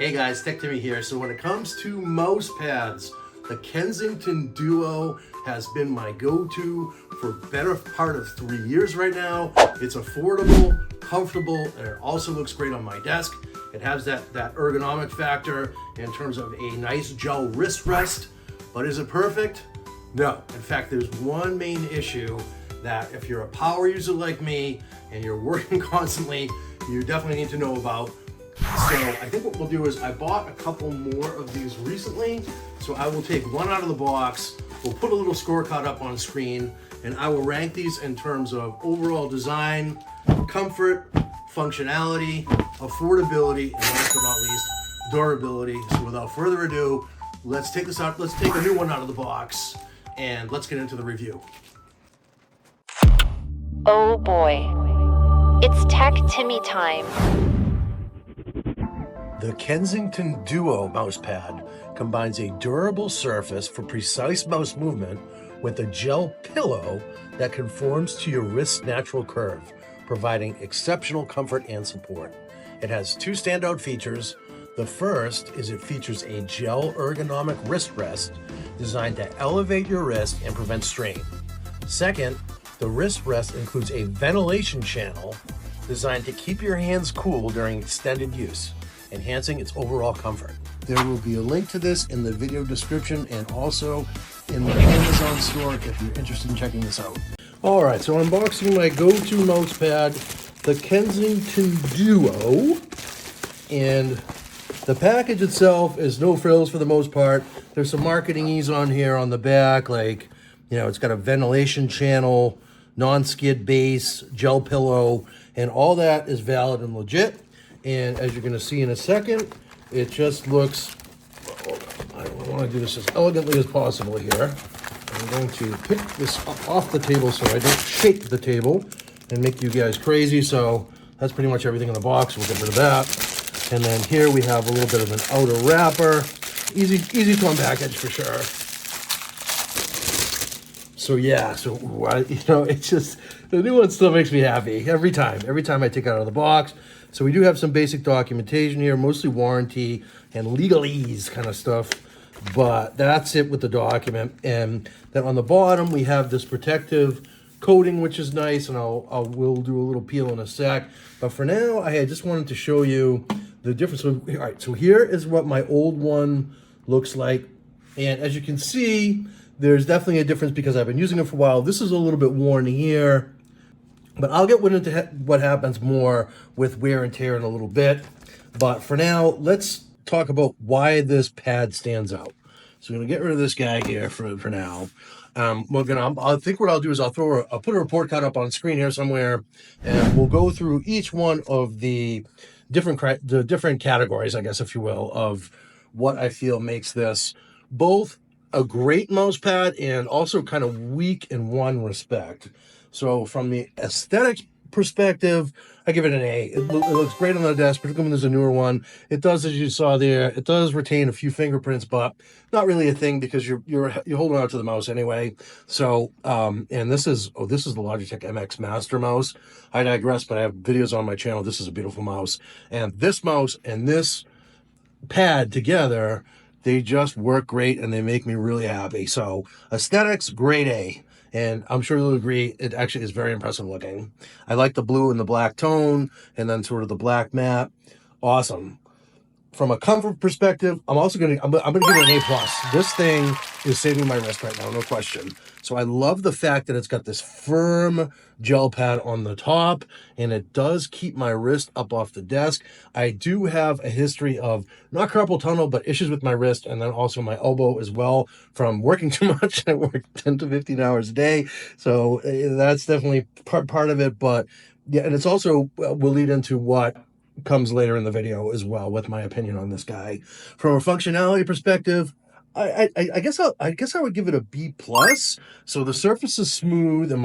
Hey guys, Tech Timmy here. So when it comes to mouse pads, the Kensington Duo has been my go-to for better part of 3 years right now. It's affordable, comfortable, and it also looks great on my desk. It has that ergonomic factor in terms of a nice gel wrist rest. But is it perfect? No. In fact, there's one main issue that if you're a power user like me and you're working constantly, you definitely need to know about. So I think what we'll do is I bought a couple more of these recently. So I will take one out of the box. We'll put a little scorecard up on screen and I will rank these in terms of overall design, comfort, functionality, affordability, and last but not least, durability. So without further ado, let's take this out. Let's take a new one out of the box and let's get into the review. Oh boy, it's Tech Timmy time. The Kensington Duo mousepad combines a durable surface for precise mouse movement with a gel pillow that conforms to your wrist's natural curve, providing exceptional comfort and support. It has two standout features. The first is it features a gel ergonomic wrist rest designed to elevate your wrist and prevent strain. Second, the wrist rest includes a ventilation channel designed to keep your hands cool during extended use, enhancing its overall comfort. There will be a link to this in the video description and also in the Amazon store if you're interested in checking this out. All right, so unboxing my go-to mousepad, the Kensington Duo, and the package itself is no frills for the most part. There's some marketing ease on here on the back, like, you know, it's got a ventilation channel, non-skid base, gel pillow, and all that is valid and legit. And as you're going to see in a second, it just looks, I want to do this as elegantly as possible here. I'm going to pick this up off the table so I don't shake the table and make you guys crazy. So that's pretty much everything in the box. We'll get rid of that. And then here we have a little bit of an outer wrapper. Easy to unpackage for sure. So yeah, so you know, it's just, the new one still makes me happy every time I take it out of the box. So we do have some basic documentation here, mostly warranty and legalese kind of stuff, but that's it with the document. And then on the bottom, we have this protective coating, which is nice, and we'll do a little peel in a sec. But for now, I just wanted to show you the difference. So, all right, so here is what my old one looks like. And as you can see, there's definitely a difference because I've been using it for a while. This is a little bit worn here. But I'll get into what happens more with wear and tear in a little bit. But for now, let's talk about why this pad stands out. So I'm going to get rid of this guy here for now. I think what I'll do is I'll put a report card up on screen here somewhere, and we'll go through each one of the different categories, I guess, if you will, of what I feel makes this both a great mouse pad and also kind of weak in one respect. So from the aesthetics perspective, I give it an A. It looks great on the desk, particularly when there's a newer one. It does, as you saw there, it does retain a few fingerprints, but not really a thing because you're holding on to the mouse anyway. So, and this is the Logitech MX Master Mouse. I digress, but I have videos on my channel. This is a beautiful mouse. And this mouse and this pad together, they just work great and they make me really happy. So aesthetics, grade A. And I'm sure you'll agree, it actually is very impressive looking. I like the blue and the black tone, and then sort of the black matte. Awesome. From a comfort perspective, I'm gonna give it an A+. This thing is saving my wrist right now, no question. So I love the fact that it's got this firm gel pad on the top, and it does keep my wrist up off the desk. I do have a history of not carpal tunnel, but issues with my wrist, and then also my elbow as well from working too much. I work 10 to 15 hours a day, so that's definitely part of it. But yeah, and it's also will lead into what comes later in the video as well with my opinion on this guy. From a functionality perspective, I guess I would give it a B+. So the surface is smooth and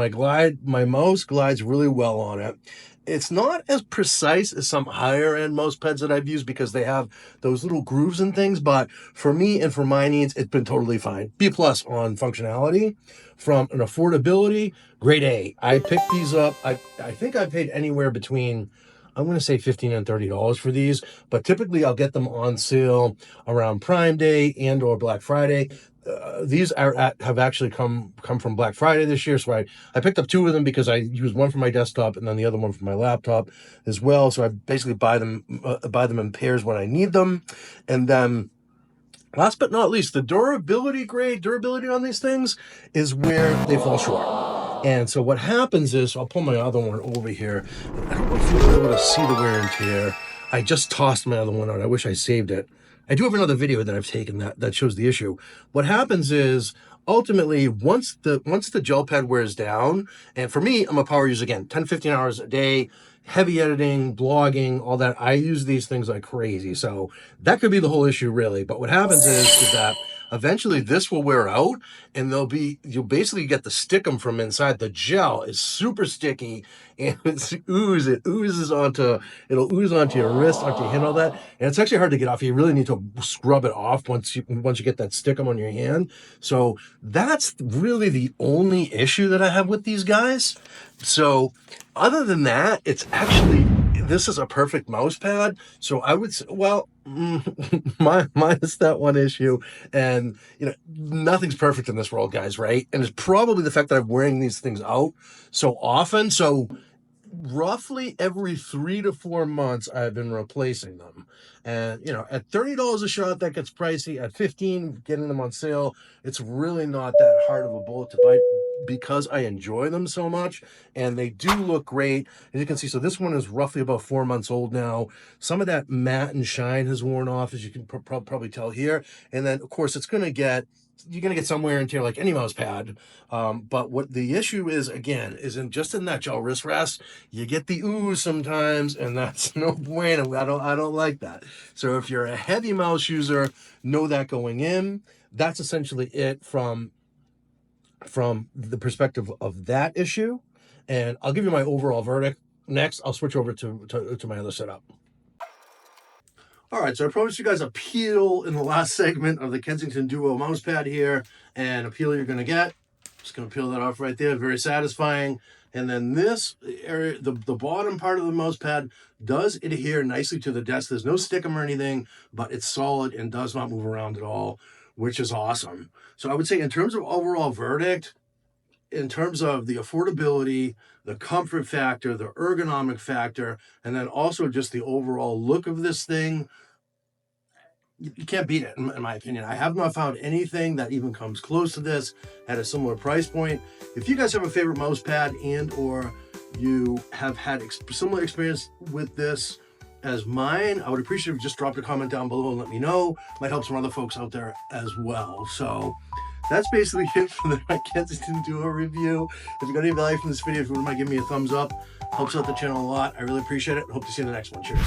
my mouse glides really well on it. It's not as precise as some higher end mouse pads that I've used because they have those little grooves and things, but for me and for my needs, it's been totally fine. B+ on functionality. From an affordability, grade A. I picked these up. I think I paid anywhere between I'm going to say $15 and $30 for these, but typically I'll get them on sale around Prime Day and or Black Friday. These have actually come from Black Friday this year, so I picked up 2 of them because I used one for my desktop and then the other one for my laptop as well. So I basically buy them in pairs when I need them, and then last but not least, the durability on these things is where they fall short. And so what happens is, I'll pull my other one over here. I don't know if you'll be able to see the wear and tear. I just tossed my other one out. I wish I saved it. I do have another video that I've taken that shows the issue. What happens is, ultimately, once the gel pad wears down, and for me, I'm a power user again, 10, 15 hours a day, heavy editing, blogging, all that. I use these things like crazy. So that could be the whole issue, really. But what happens is that eventually this will wear out, and you'll basically get the stickum from inside. The gel is super sticky, and it oozes onto your wrist, onto your hand, all that. And it's actually hard to get off. You really need to scrub it off once you get that stickum on your hand. So that's really the only issue that I have with these guys. So other than that, this is a perfect mouse pad. So I would say, well, minus that one issue, and nothing's perfect in this world, guys, right? And it's probably the fact that I'm wearing these things out so often. So roughly every 3 to 4 months I've been replacing them. And at $30 a shot, that gets pricey. At $15, getting them on sale, it's really not that hard of a bullet to bite because I enjoy them so much, and they do look great. As you can see, so this one is roughly about 4 months old now. Some of that matte and shine has worn off, as you can probably tell here. And then of course you're gonna get some wear and tear like any mouse pad. But what the issue is, again, is in that gel wrist rest, you get the ooze sometimes, and that's no bueno. I don't like that. So if you're a heavy mouse user, know that going in. That's essentially it from the perspective of that issue. And I'll give you my overall verdict. Next, I'll switch over to my other setup. All right, so I promised you guys a peel in the last segment of the Kensington Duo mouse pad here, and a peel you're going to get. Just going to peel that off right there. Very satisfying. And then this area, the bottom part of the mouse pad does adhere nicely to the desk. There's no stickum or anything, but it's solid and does not move around at all, which is awesome. So I would say in terms of overall verdict, in terms of the affordability, the comfort factor, the ergonomic factor, and then also just the overall look of this thing, you can't beat it, in my opinion. I have not found anything that even comes close to this at a similar price point. If you guys have a favorite mouse pad and or you have had similar experience with this as mine, I would appreciate if you just dropped a comment down below and let me know. Might help some other folks out there as well. So that's basically it for the Kensington Duo review. If you got any value from this video, if you wouldn't mind giving me a thumbs up, helps out the channel a lot. I really appreciate it. Hope to see you in the next one. Cheers.